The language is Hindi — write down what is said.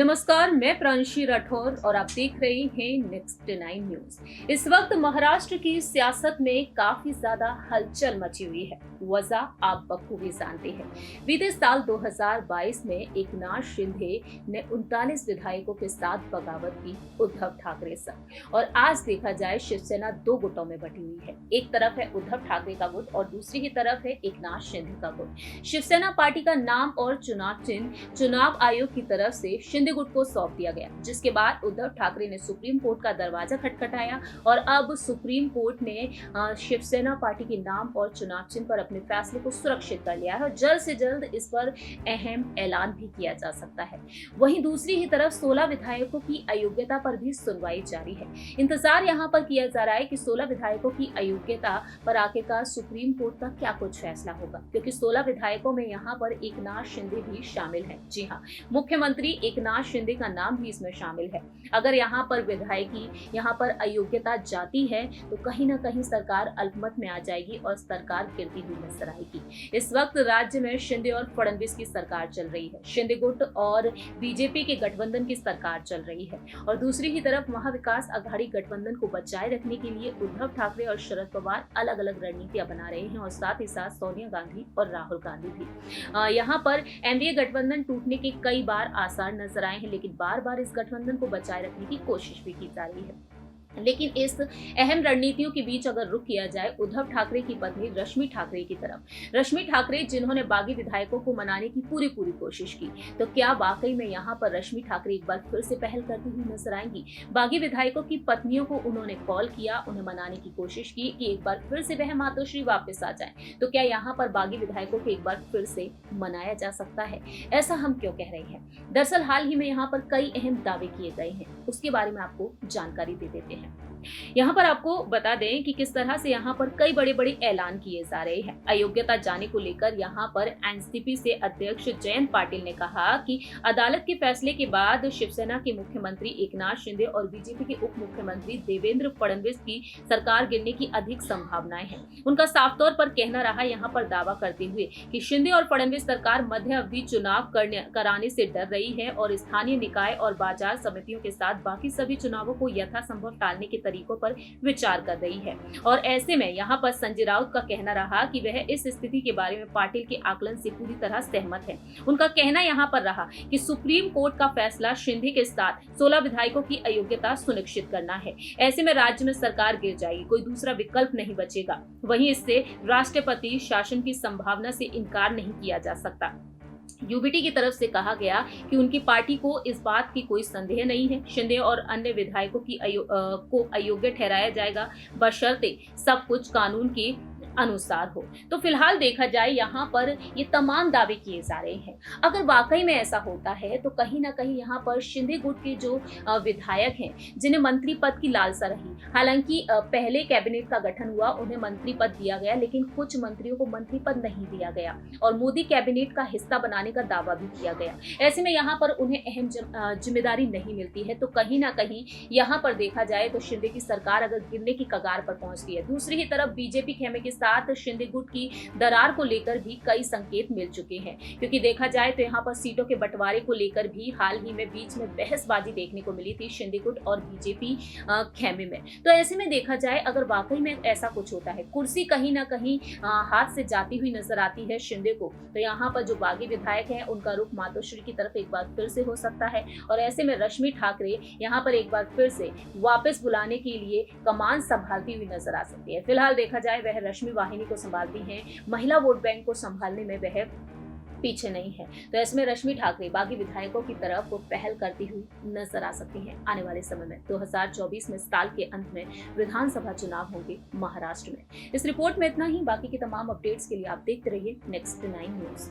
नमस्कार, मैं प्रांशी राठौर और आप देख रहे हैं नेक्स्ट 9 न्यूज। इस वक्त महाराष्ट्र की सियासत में काफी ज्यादा हलचल मची हुई है। वजह आप बखूबी जानते हैं। बीते साल 2022 में एकनाथ शिंदे ने 39 विधायकों के साथ बगावत की उद्धव ठाकरे संग, और आज देखा जाए शिवसेना दो गुटों में बटी हुई है। एक तरफ है उद्धव ठाकरे का गुट और दूसरी ही तरफ है एकनाथ शिंदे का गुट। शिवसेना पार्टी का नाम और चुनाव चिन्ह चुनाव आयोग की तरफ से शिंदे गुट को सौंप दिया गया, जिसके बाद उद्धव ठाकरे ने सुप्रीम कोर्ट का दरवाजा खटखटाया और अब सुप्रीम कोर्ट ने शिवसेना पार्टी के नाम और चुनाव चिन्ह पर अपने फैसले को सुरक्षित कर लिया है और जल्द से जल्द इस पर अहम ऐलान भी किया जा सकता है। वहीं दूसरी ही तरफ 16 विधायकों की अयोग्यता पर भी सुनवाई जारी है। इंतजार यहाँ पर किया जा रहा है कि 16 विधायकों की अयोग्यता पर आखिरकार सुप्रीम कोर्ट का क्या कुछ फैसला होगा, क्योंकि 16 विधायकों में यहाँ पर एकनाथ शिंदे भी शामिल है। जी हाँ, मुख्यमंत्री एकनाथ शिंदे का नाम भी इसमें शामिल है। अगर यहाँ पर विधायकी यहाँ पर अयोग्यता जाती है तो कहीं ना कहीं सरकार अल्पमत में आ जाएगी और सरकार गिरती हुई नजर आएगी। इस वक्त राज्य में शिंदे और फडणवीस की सरकार चल रही है। शिंदे गुट और बीजेपी के गठबंधन की सरकार चल रही है और दूसरी ही तरफ महाविकास आघाड़ी गठबंधन को बचाए रखने के लिए उद्धव ठाकरे और शरद पवार अलग अलग रणनीतियां बना रहे हैं और साथ ही साथ सोनिया गांधी और राहुल गांधी भी। यहाँ पर एनडीए गठबंधन टूटने के कई बार आसार नजर आए हैं, लेकिन बार बार इस गठबंधन को बचाए रखने की कोशिश भी की जा रही है। लेकिन इस अहम रणनीतियों के बीच अगर रुख किया जाए उद्धव ठाकरे की पत्नी रश्मि ठाकरे की तरफ, रश्मि ठाकरे जिन्होंने बागी विधायकों को मनाने की पूरी कोशिश की, तो क्या वाकई में यहाँ पर रश्मि ठाकरे एक बार फिर से पहल करती हुई नजर आएंगी? बागी विधायकों की पत्नियों को उन्होंने कॉल किया, उन्हें मनाने की कोशिश की कि एक बार फिर से वह मातोश्री वापस आ जाए। तो क्या यहाँ पर बागी विधायकों को एक बार फिर से मनाया जा सकता है? ऐसा हम क्यों कह रहे हैं? दरअसल हाल ही में यहाँ पर कई अहम दावे किए गए हैं, उसके बारे में आपको जानकारी दे देते हैं। यहाँ पर आपको बता दें कि किस तरह से यहाँ पर कई बड़े ऐलान किए जा रहे हैं। अयोग्यता जाने को लेकर यहाँ पर एनसीपी से अध्यक्ष जयंत पाटिल ने कहा कि अदालत के फैसले के बाद शिवसेना के मुख्यमंत्री एकनाथ शिंदे और बीजेपी के उप मुख्यमंत्री देवेंद्र फडणवीस की सरकार गिरने की अधिक संभावनाएं हैं। उनका साफ तौर पर कहना रहा, यहाँ पर दावा करते हुए कि शिंदे और फडणवीस सरकार मध्य अवधि चुनाव कराने से डर रही है और स्थानीय निकाय और बाजार समितियों के साथ बाकी सभी चुनावों को यथासंभव टालने के तरीकों पर विचार कर रही है। और ऐसे में यहाँ पर संजय राउत का कहना रहा कि वह इस स्थिति के बारे में पाटिल के आकलन से पूरी तरह सहमत है। उनका कहना यहाँ पर रहा कि सुप्रीम कोर्ट का फैसला शिंदे के साथ 16 विधायकों की अयोग्यता सुनिश्चित करना है। ऐसे में राज्य में सरकार गिर जाएगी, कोई दूसरा विकल्प नहीं बचेगा। वहीं इससे राष्ट्रपति शासन की संभावना से इनकार नहीं किया जा सकता। यूबीटी की तरफ से कहा गया कि उनकी पार्टी को इस बात की कोई संदेह नहीं है, शिंदे और अन्य विधायकों की को अयोग्य ठहराया जाएगा, बशर्ते सब कुछ कानून की अनुसार हो। तो फिलहाल देखा जाए यहाँ पर ये तमाम दावे किए जा रहे हैं। अगर वाकई में ऐसा होता है तो कहीं ना कहीं यहाँ पर शिंदे गुट के जो विधायक हैं, जिन्हें मंत्री पद की लालसा रही, हालांकि पहले कैबिनेट का गठन हुआ, उन्हें मंत्री पद दिया गया, लेकिन कुछ मंत्रियों को मंत्री पद नहीं दिया गया और मोदी कैबिनेट का हिस्सा बनाने का दावा भी किया गया। ऐसे में यहाँ पर उन्हें अहम जिम्मेदारी नहीं मिलती है। तो कहीं ना कहीं यहाँ पर देखा जाए तो शिंदे की सरकार अगर गिरने की कगार पर पहुंचती है। दूसरी ही तरफ बीजेपी खेमे के साथ शिंदे गुट की दरार को लेकर भी कई संकेत मिल चुके हैं, क्योंकि देखा जाए तो यहाँ पर सीटों के बंटवारे को लेकर भी हाल ही में बीच में बहसबाजी देखने को मिली थी शिंदे गुट और बीजेपी खेमे में। तो ऐसे में देखा जाए अगर वाकई में ऐसा कुछ होता है, कुर्सी कहीं ना कहीं हाथ से जाती हुई नजर आती है शिंदे को, तो यहाँ पर जो बागी विधायक हैं उनका रुख मातोश्री की तरफ एक बार फिर से हो सकता है और ऐसे में रश्मि ठाकरे यहाँ पर एक बार फिर से वापस बुलाने के लिए कमान संभालती हुई नजर आ सकती है। फिलहाल देखा जाए वह रश्मि वाहिनी को संभालती हैं, महिला वोट बैंक को संभालने में वह पीछे नहीं है। तो इसमें रश्मि ठाकरे बागी विधायकों की तरफ वो पहल करती हुई नजर आ सकती हैं आने वाले समय में। 2024 में साल के अंत में विधानसभा चुनाव होंगे महाराष्ट्र में। इस रिपोर्ट में इतना ही। बाकी की तमाम अपडेट्स के लिए आप देखते रहिए नेक्स्ट 9 न्यूज।